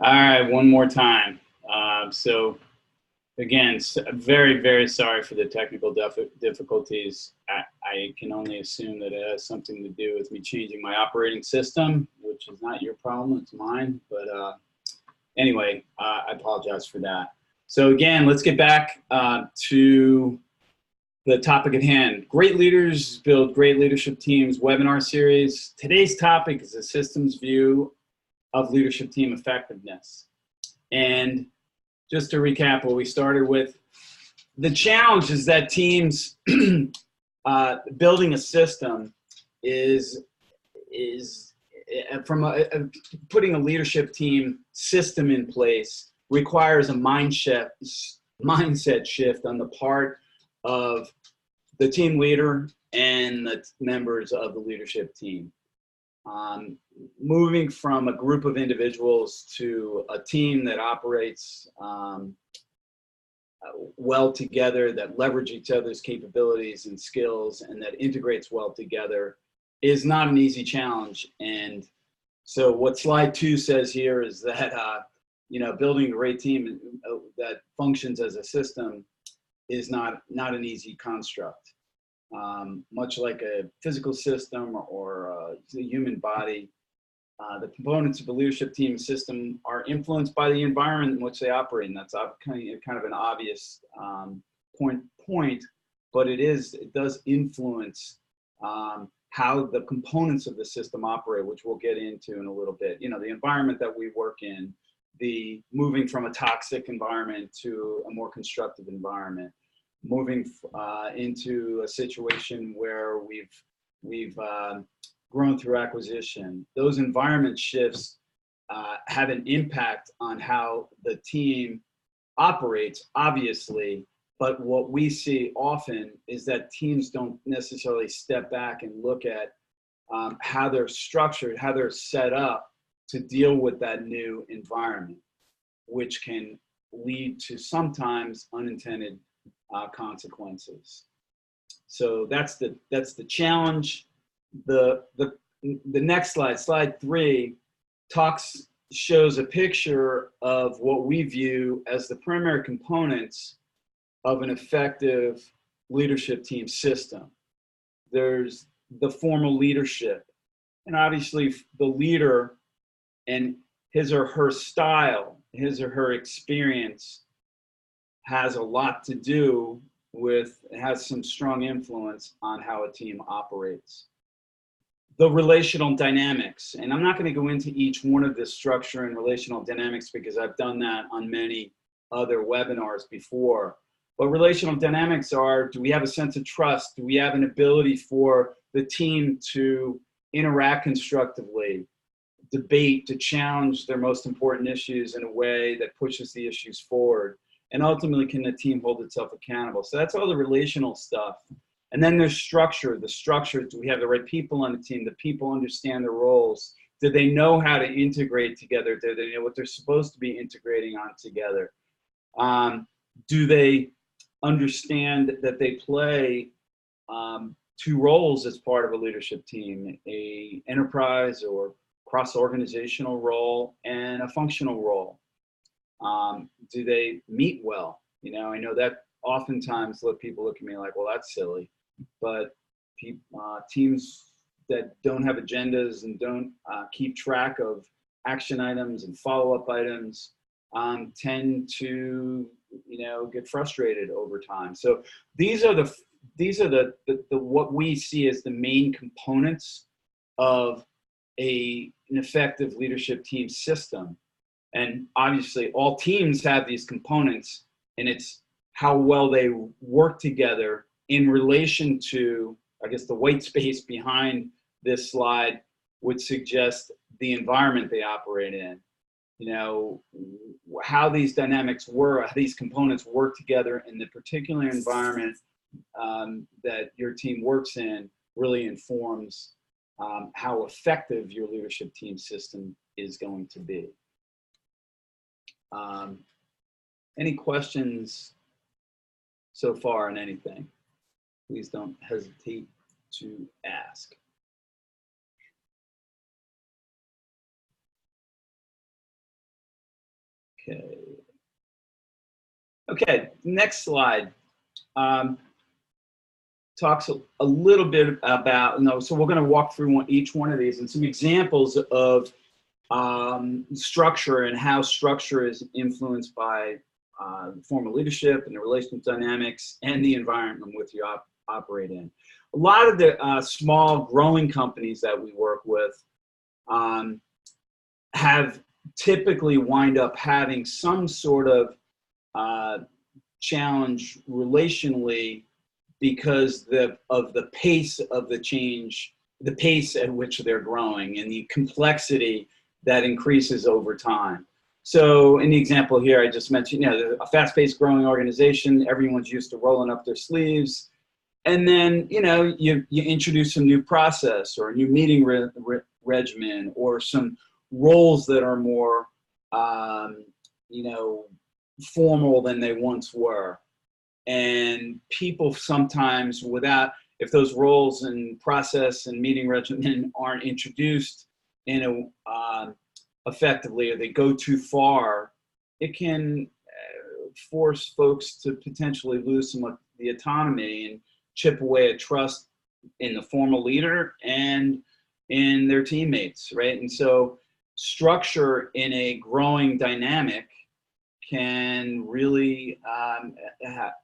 All right, one more time. So again, very, very sorry for the technical difficulties. I can only assume that it has something to do with me changing my operating system, which is not your problem, it's mine. But anyway, I apologize for that. So again, let's get back to the topic at hand. Great leaders build great leadership teams webinar series. Today's topic is a systems view of leadership team effectiveness. And just to recap what we started with, the challenge is that teams building a system is from putting a leadership team system in place requires a mindset shift on the part of the team leader and the members of the leadership team. Moving from a group of individuals to a team that operates well together, that leverage each other's capabilities and skills, and that integrates well together is not an easy challenge. And so what slide 2 says here is that building a great team that functions as a system is not an easy construct. Much like a physical system or the human body, the components of a leadership team system are influenced by the environment in which they operate, and that's kind of an obvious point, but it does influence how the components of the system operate, which we'll get into in a little bit. The environment that we work in, the moving from a toxic environment to a more constructive environment, moving into a situation where we've grown through acquisition. Those environment shifts have an impact on how the team operates, obviously, but what we see often is that teams don't necessarily step back and look at how they're structured, how they're set up to deal with that new environment, which can lead to sometimes unintended consequences. So that's the challenge. The next slide 3, shows a picture of what we view as the primary components of an effective leadership team system. There's the formal leadership, and obviously the leader and his or her style, his or her experience has a lot to do with, has some strong influence on how a team operates. The relational dynamics, and I'm not going to go into each one of this structure and relational dynamics because I've done that on many other webinars before. But relational dynamics are, do we have a sense of trust? Do we have an ability for the team to interact constructively, debate, to challenge their most important issues in a way that pushes the issues forward? And ultimately, can the team hold itself accountable? So that's all the relational stuff. And then there's structure. The structure, do we have the right people on the team? The people understand their roles? Do they know how to integrate together? Do they know what they're supposed to be integrating on together? Do they understand that they play 2 roles as part of a leadership team, a enterprise or cross-organizational role and a functional role? Do they meet well? I know that oftentimes people look at me like, well, that's silly, but teams that don't have agendas and don't keep track of action items and follow-up items tend to get frustrated over time. So these are the what we see as the main components of an effective leadership team system. And obviously all teams have these components, and it's how well they work together in relation to, I guess, the white space behind this slide would suggest the environment they operate in. How these dynamics work, how these components work together in the particular environment that your team works in really informs how effective your leadership team system is going to be. Any questions so far on anything? Please don't hesitate to ask. Okay. Okay, next slide. Talks a little bit about, so we're going to walk through each one of these and some examples of structure and how structure is influenced by formal leadership and the relational dynamics and the environment in which you operate in. A lot of the small growing companies that we work with have typically wind up having some sort of challenge relationally because of the pace of the change, the pace at which they're growing and the complexity that increases over time. So in the example here, I just mentioned, a fast-paced growing organization, everyone's used to rolling up their sleeves. And then, you introduce some new process or a new meeting regimen or some roles that are more, formal than they once were. And people sometimes if those roles and process and meeting regimen aren't introduced in effectively, or they go too far, it can force folks to potentially lose some of the autonomy and chip away at trust in the formal leader and in their teammates, right? And so structure in a growing dynamic can really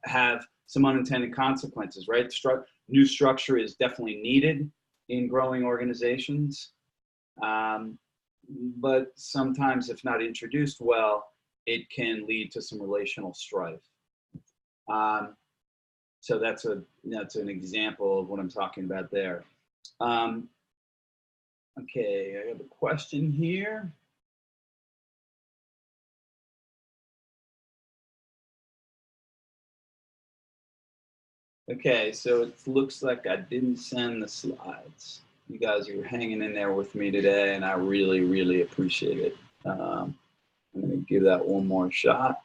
have some unintended consequences, right? New structure is definitely needed in growing organizations, but sometimes if not introduced well, it can lead to some relational strife. So that's an example of what I'm talking about there. Okay, I have a question here. Okay, so it looks like I didn't send the slides. You guys are hanging in there with me today, and I really, really appreciate it. I'm going to give that one more shot.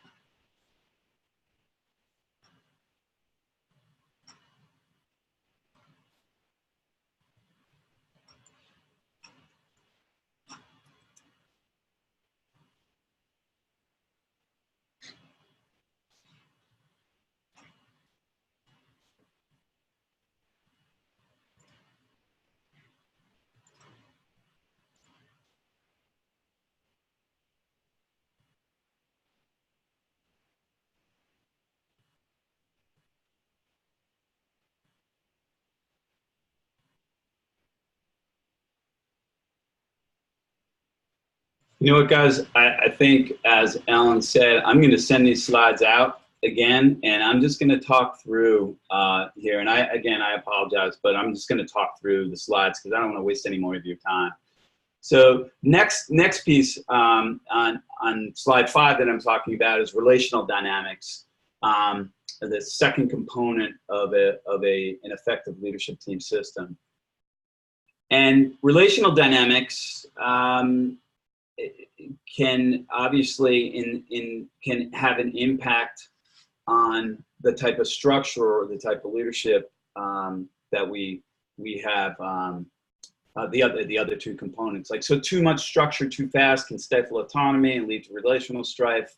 You know what, guys? I think, as Ellen said, I'm going to send these slides out again, and I'm just going to talk through here. And I apologize, but I'm just going to talk through the slides because I don't want to waste any more of your time. So next piece on slide 5 that I'm talking about is relational dynamics, the second component of an effective leadership team system. And relational dynamics can obviously can have an impact on the type of structure or the type of leadership that we have. The other two components, so too much structure too fast can stifle autonomy and lead to relational strife.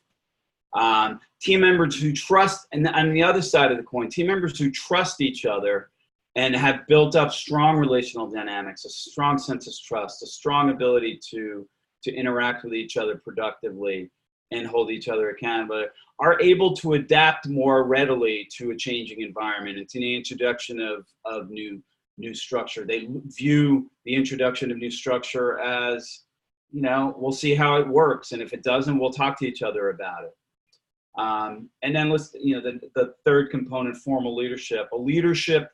Team members who trust, and on the other side of the coin, team members who trust each other and have built up strong relational dynamics, a strong sense of trust, a strong ability to interact with each other productively and hold each other accountable, are able to adapt more readily to a changing environment and to the introduction of new structure. They view the introduction of new structure as, we'll see how it works, and if it doesn't, we'll talk to each other about it. And then the third component, formal leadership. A leadership,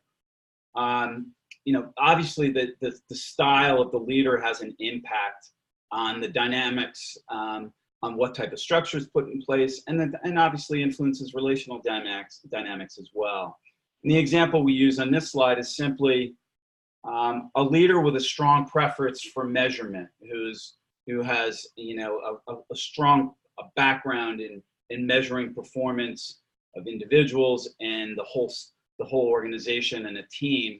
obviously the style of the leader has an impact on the dynamics, on what type of structure is put in place, and obviously influences relational dynamics as well. And the example we use on this slide is simply a leader with a strong preference for measurement, who has a strong background in measuring performance of individuals and the whole organization and a team.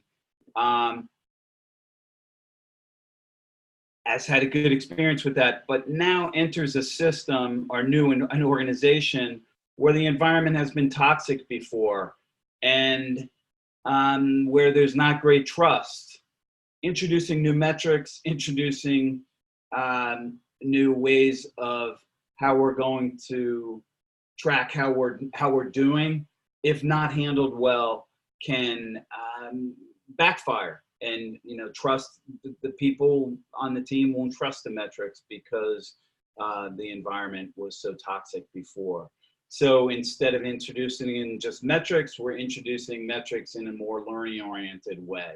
has had a good experience with that, but now enters a system or an organization where the environment has been toxic before, and where there's not great trust. Introducing new metrics, introducing new ways of how we're going to track how we're doing, if not handled well, can backfire. And trust the people on the team won't trust the metrics because the environment was so toxic before. So instead of introducing in just metrics, we're introducing metrics in a more learning-oriented way.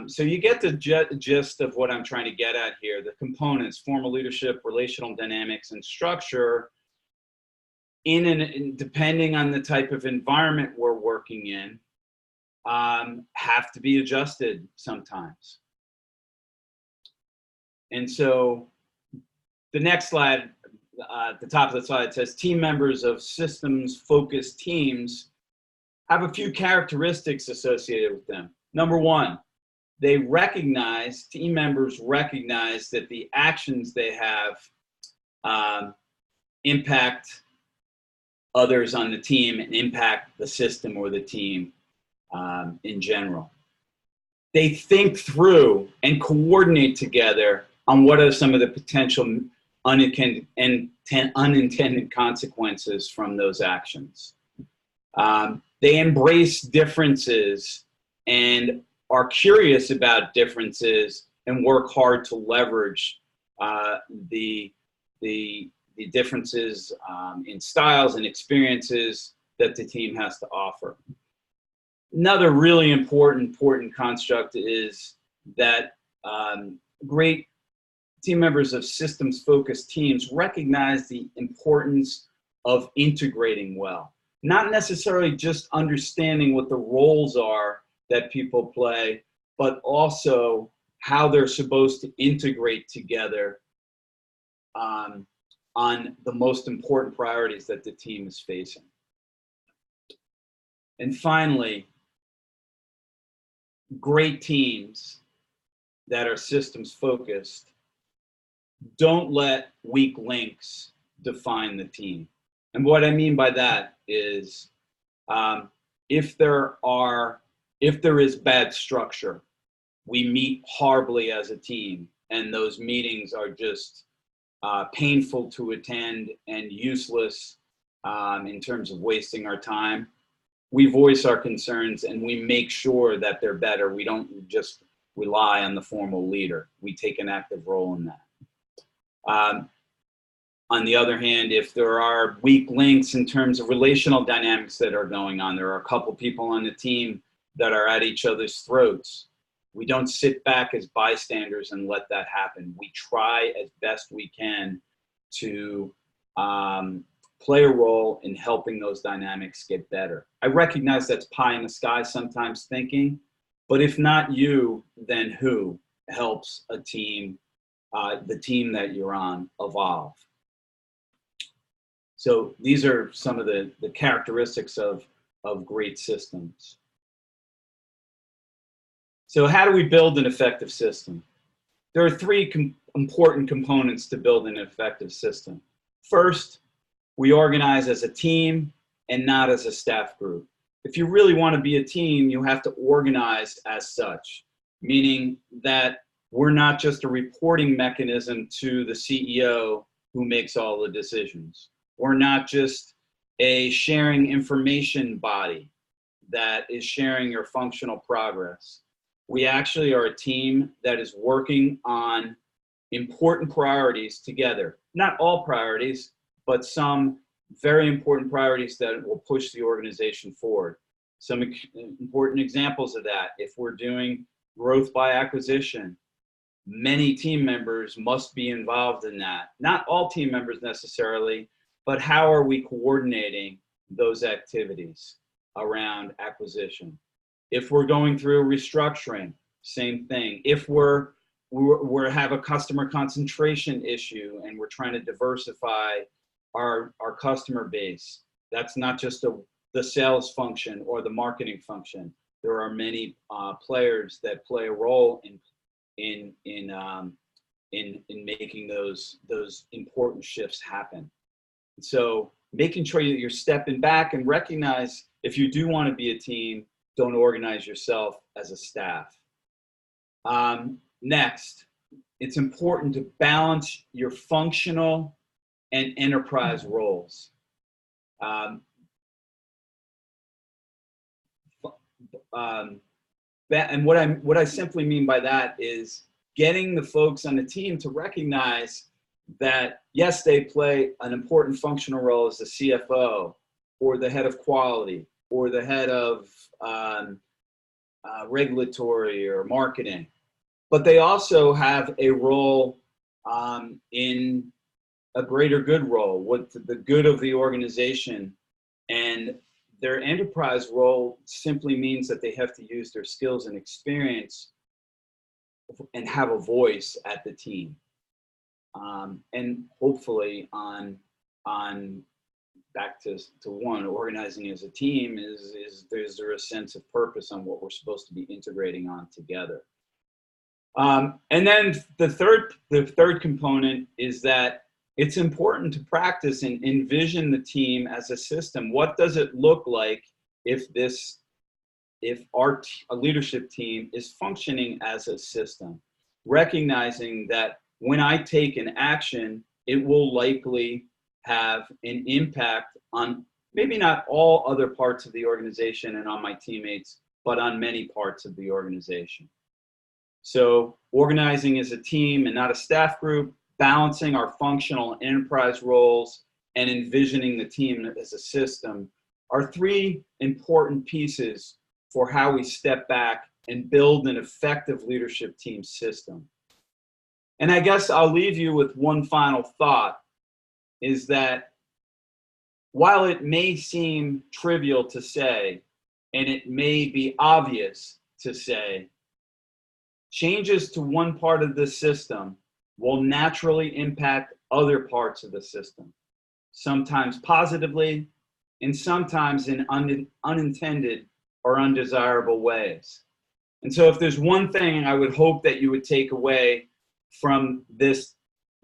So you get the gist of what I'm trying to get at here. The components: formal leadership, relational dynamics, and structure, depending on the type of environment we're working in, have to be adjusted sometimes. And so the next slide, at the top of the slide, says team members of systems-focused teams have a few characteristics associated with them. Number one, team members recognize that the actions they have impact others on the team and impact the system or the team in general. They think through and coordinate together on what are some of the potential unintended consequences from those actions. They embrace differences and are curious about differences and work hard to leverage the differences in styles and experiences that the team has to offer. Another really important construct is that great team members of systems-focused teams recognize the importance of integrating well. Not necessarily just understanding what the roles are that people play, but also how they're supposed to integrate together on the most important priorities that the team is facing. And finally, great teams that are systems focused don't let weak links define the team. And what I mean by that is if there is bad structure, we meet horribly as a team, and those meetings are just painful to attend and useless in terms of wasting our time. We voice our concerns and we make sure that they're better. We don't just rely on the formal leader. We take an active role in that. On the other hand, if there are weak links in terms of relational dynamics that are going on, there are a couple people on the team that are at each other's throats. We don't sit back as bystanders and let that happen. We try as best we can to play a role in helping those dynamics get better. I recognize that's pie in the sky sometimes thinking, but if not you, then who helps a team, the team that you're on, evolve? So these are some of the characteristics of great systems. So how do we build an effective system? There are three important components to build an effective system. First, we organize as a team and not as a staff group. If you really want to be a team, you have to organize as such, meaning that we're not just a reporting mechanism to the CEO who makes all the decisions. We're not just a sharing information body that is sharing your functional progress. We actually are a team that is working on important priorities together. Not all priorities, but some very important priorities that will push the organization forward. Some important examples of that: if we're doing growth by acquisition, many team members must be involved in that. Not all team members necessarily, but how are we coordinating those activities around acquisition? If we're going through restructuring, same thing. If we have a customer concentration issue and we're trying to diversify our customer base, that's not just the sales function or the marketing function. There are many players that play a role in in making those important shifts happen. So making sure that you're stepping back and recognize if you do want to be a team, don't organize yourself as a staff. Next, it's important to balance your functional and enterprise roles. And what I simply mean by that is getting the folks on the team to recognize that, yes, they play an important functional role as the CFO or the head of quality or the head of regulatory or marketing, but they also have a role in a greater good role, with the good of the organization. And their enterprise role simply means that they have to use their skills and experience and have a voice at the team. And hopefully on back to one, organizing as a team is there a sense of purpose on what we're supposed to be integrating on together. And then the third component is that it's important to practice and envision the team as a system. What does it look like if our leadership team is functioning as a system? Recognizing that when I take an action, it will likely have an impact on maybe not all other parts of the organization and on my teammates, but on many parts of the organization. So organizing as a team and not a staff group, balancing our functional enterprise roles, and envisioning the team as a system are three important pieces for how we step back and build an effective leadership team system. And I guess I'll leave you with one final thought, is that while it may seem trivial to say, and it may be obvious to say, changes to one part of the system will naturally impact other parts of the system, sometimes positively and sometimes in unintended or undesirable ways. And so if there's one thing I would hope that you would take away from this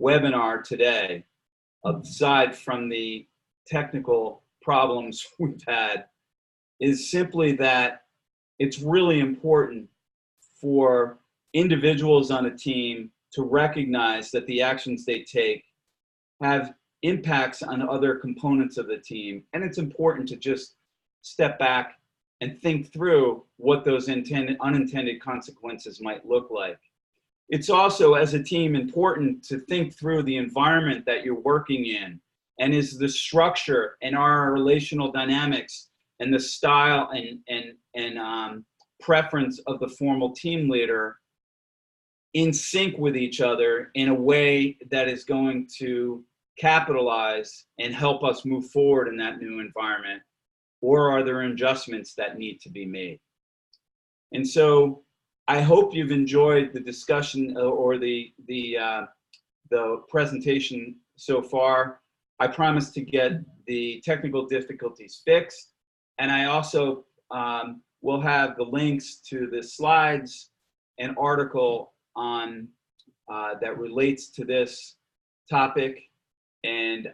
webinar today, aside from the technical problems we've had, is simply that it's really important for individuals on a team to recognize that the actions they take have impacts on other components of the team. And it's important to just step back and think through what those unintended consequences might look like. It's also, as a team, important to think through the environment that you're working in, and is the structure and our relational dynamics and the style and preference of the formal team leader in sync with each other in a way that is going to capitalize and help us move forward in that new environment, or are there adjustments that need to be made? And so I hope you've enjoyed the discussion or the presentation so far. I promise to get the technical difficulties fixed, and I also will have the links to the slides and article on that relates to this topic, and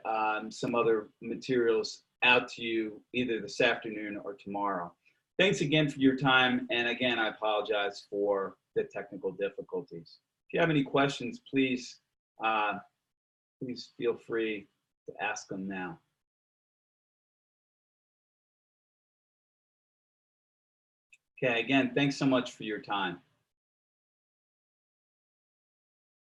some other materials out to you either this afternoon or tomorrow. Thanks again for your time, and again, I apologize for the technical difficulties. If you have any questions, please feel free to ask them now. Okay, again, thanks so much for your time.